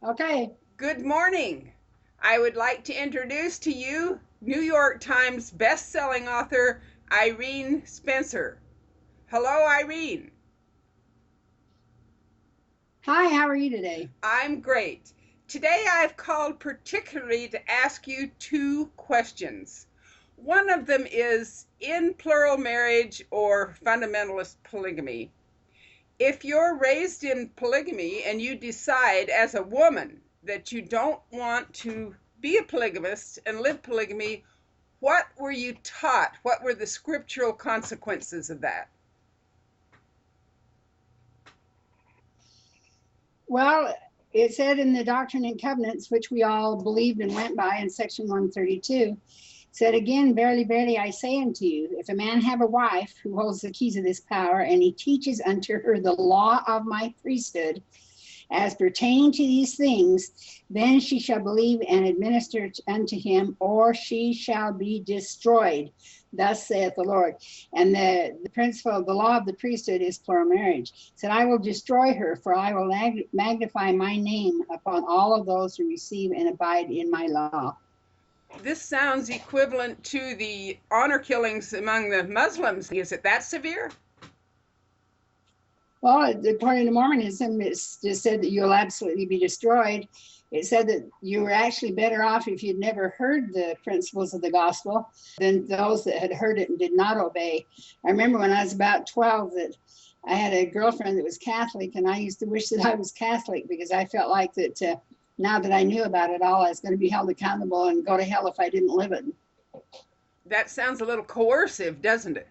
Okay. Good morning. I would like to introduce to you New York Times best-selling author Irene Spencer. Hello, Irene. Hi, how are you today? I'm great. Today I've called particularly to ask you two questions. One of them is in plural marriage or fundamentalist polygamy. If you're raised in polygamy and you decide as a woman that you don't want to be a polygamist and live polygamy, what were you taught? What were the scriptural consequences of that? Well, it said in the Doctrine and Covenants, which we all believed and went by in section 132, said again, verily, verily, I say unto you, if a man have a wife who holds the keys of this power, and he teaches unto her the law of my priesthood, as pertaining to these things, then she shall believe and administer unto him, or she shall be destroyed. Thus saith the Lord. And the principle, the law of the priesthood is plural marriage. He said, I will destroy her, for I will magnify my name upon all of those who receive and abide in my law. This sounds equivalent to the honor killings among the Muslims. Is it that severe? Well, according to Mormonism, it's just said that you'll absolutely be destroyed. It said that you were actually better off if you'd never heard the principles of the gospel than those that had heard it and did not obey. I remember when I was about 12 that I had a girlfriend that was Catholic, and I used to wish that I was Catholic because I felt like that now that I knew about it all, I was going to be held accountable and go to hell if I didn't live it. That sounds a little coercive, doesn't it?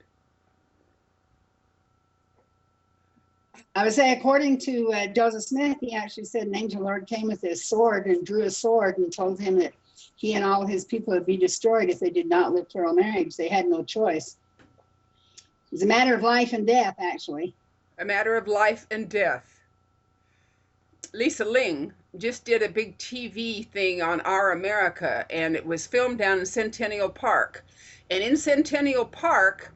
I would say, according to Joseph Smith, he actually said an angel Lord came with his sword and drew a sword and told him that he and all his people would be destroyed if they did not live plural marriage. They had no choice. It's a matter of life and death, actually. A matter of life and death. Lisa Ling just did a big TV thing on Our America, and it was filmed down in Centennial Park. And in Centennial Park,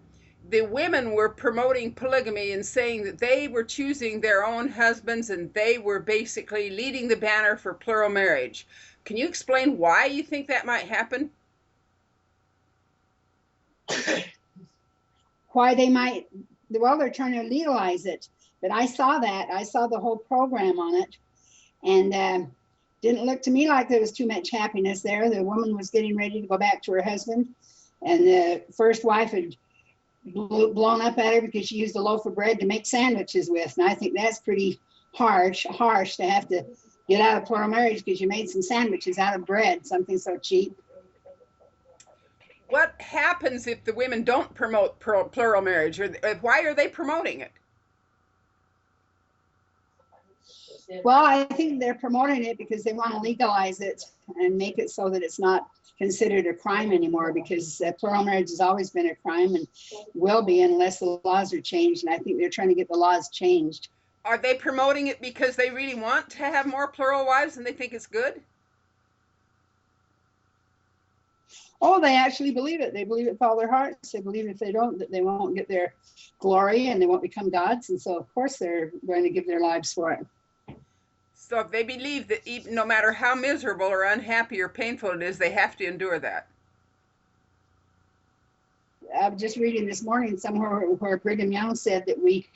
the women were promoting polygamy and saying that they were choosing their own husbands and they were basically leading the banner for plural marriage. Can you explain why you think that might happen? Why they might, well, they're trying to legalize it. But I saw that. I saw the whole program on it. And didn't look to me like there was too much happiness there. The woman was getting ready to go back to her husband. And the first wife had blown up at her because she used a loaf of bread to make sandwiches with. And I think that's pretty harsh to have to get out of plural marriage because you made some sandwiches out of bread, something so cheap. What happens if the women don't promote plural marriage, or why are they promoting it? Well, I think they're promoting it because they want to legalize it and make it so that it's not considered a crime anymore, because plural marriage has always been a crime and will be unless the laws are changed. And I think they're trying to get the laws changed. Are they promoting it because they really want to have more plural wives and they think it's good? Oh, they actually believe it. They believe it with all their hearts. They believe if they don't, that they won't get their glory and they won't become gods. And so, of course, they're going to give their lives for it. So if they believe that even, no matter how miserable or unhappy or painful it is, they have to endure that. I'm just reading this morning somewhere where Brigham Young said that we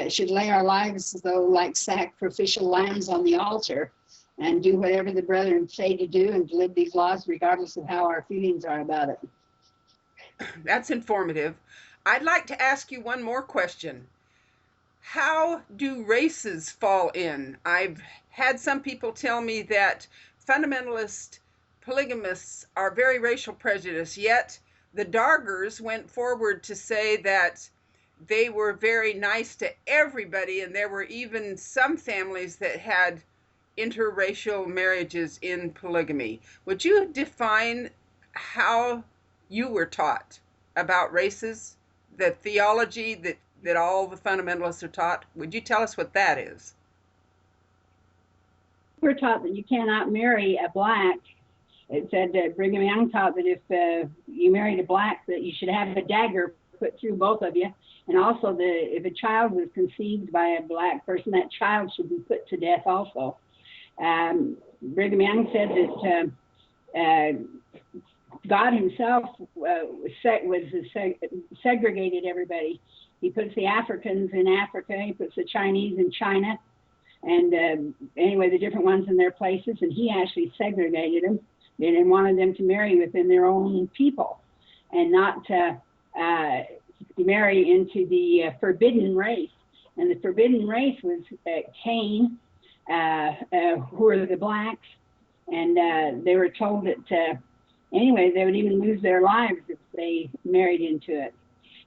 should lay our lives, though, like sacrificial lambs on the altar, and do whatever the brethren say to do and to live these laws regardless of how our feelings are about it. That's informative. I'd like to ask you one more question. How do races fall in? I've had some people tell me that fundamentalist polygamists are very racial prejudiced, yet the Dargers went forward to say that they were very nice to everybody, and there were even some families that had interracial marriages in polygamy. Would you define how you were taught about races, the theology that all the fundamentalists are taught? Would you tell us what that is? We're taught that you cannot marry a black. It said that Brigham Young taught that if you married a black, that you should have a dagger put through both of you. And also, if a child was conceived by a black person, that child should be put to death also. Brigham Young said that God himself segregated everybody. He puts the Africans in Africa, he puts the Chinese in China, and anyway, the different ones in their places, and he actually segregated them and wanted them to marry within their own people and not marry into the forbidden race. And the forbidden race was Cain, who were the blacks, and they were told that anyway, they would even lose their lives if they married into it.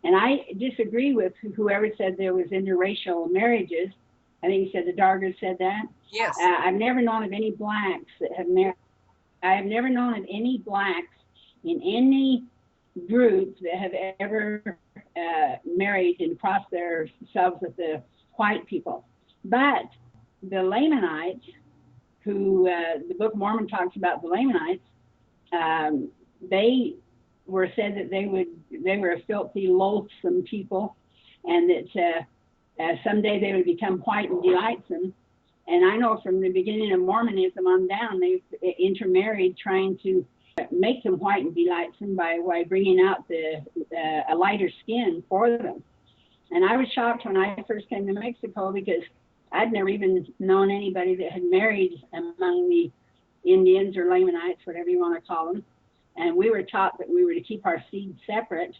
And I disagree with whoever said there was interracial marriages. I think he said the Darger said that. Yes. I've never known of any blacks that have married. I have never known of any blacks in any group that have ever married and crossed themselves with the white people. But the Lamanites, who the Book of Mormon talks about the Lamanites, they were said that they were a filthy, loathsome people, and that someday they would become white and delightsome. And I know from the beginning of Mormonism on down, they've intermarried, trying to make them white and delightsome by bringing out a lighter skin for them. And I was shocked when I first came to Mexico, because I'd never even known anybody that had married among the Indians or Lamanites, whatever you want to call them. And we were taught that we were to keep our seed separate.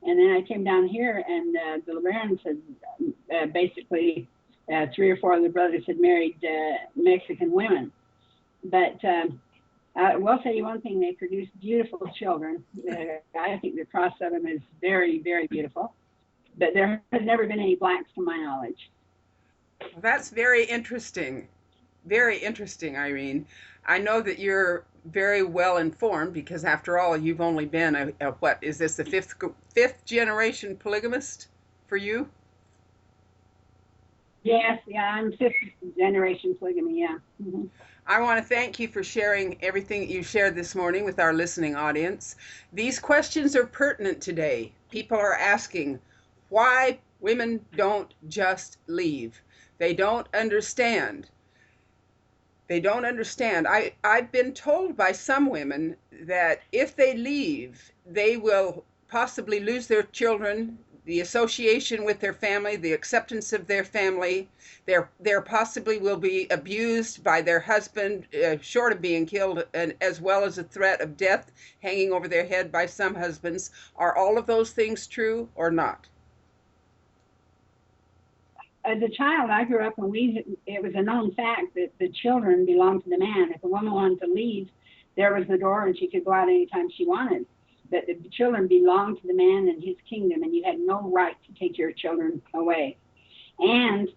And then I came down here, and the LeBarons had basically 3 or 4 of the brothers had married Mexican women. But I will tell you one thing, they produced beautiful children. I think the cross of them is very, very beautiful. But there has never been any blacks to my knowledge. Well, that's very interesting. Very interesting, Irene. I know that you're very well informed, because after all, you've only been what is this, the fifth generation polygamist for you? Yes, yeah, I'm 5th generation polygamy, yeah. Mm-hmm. I want to thank you for sharing everything that you shared this morning with our listening audience. These questions are pertinent today. People are asking why women don't just leave. They don't understand. They don't understand. I've been told by some women that if they leave, they will possibly lose their children, the association with their family, the acceptance of their family. There possibly will be abused by their husband, short of being killed, and as well as a threat of death hanging over their head by some husbands. Are all of those things true or not? As a child, I grew up and it was a known fact that the children belonged to the man. If a woman wanted to leave, there was the door and she could go out anytime she wanted. But the children belonged to the man and his kingdom, and you had no right to take your children away. And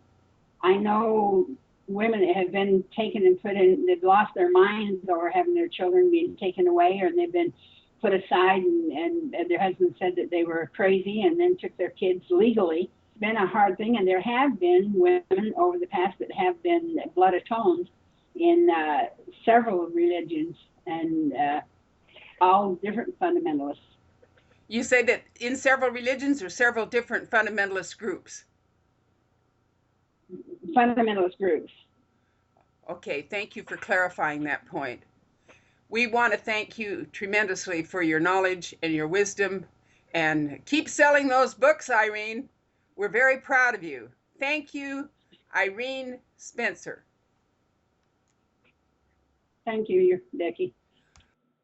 I know women that have been taken and put in, they've lost their minds or having their children being taken away, or they've been put aside, and their husband said that they were crazy and then took their kids legally. Been a hard thing, and there have been women over the past that have been blood atoned in several religions, and all different fundamentalists. You say that in several religions or several different fundamentalist groups? Fundamentalist groups. Okay, thank you for clarifying that point. We want to thank you tremendously for your knowledge and your wisdom, and keep selling those books, Irene. We're very proud of you. Thank you, Irene Spencer. Thank you, Becky.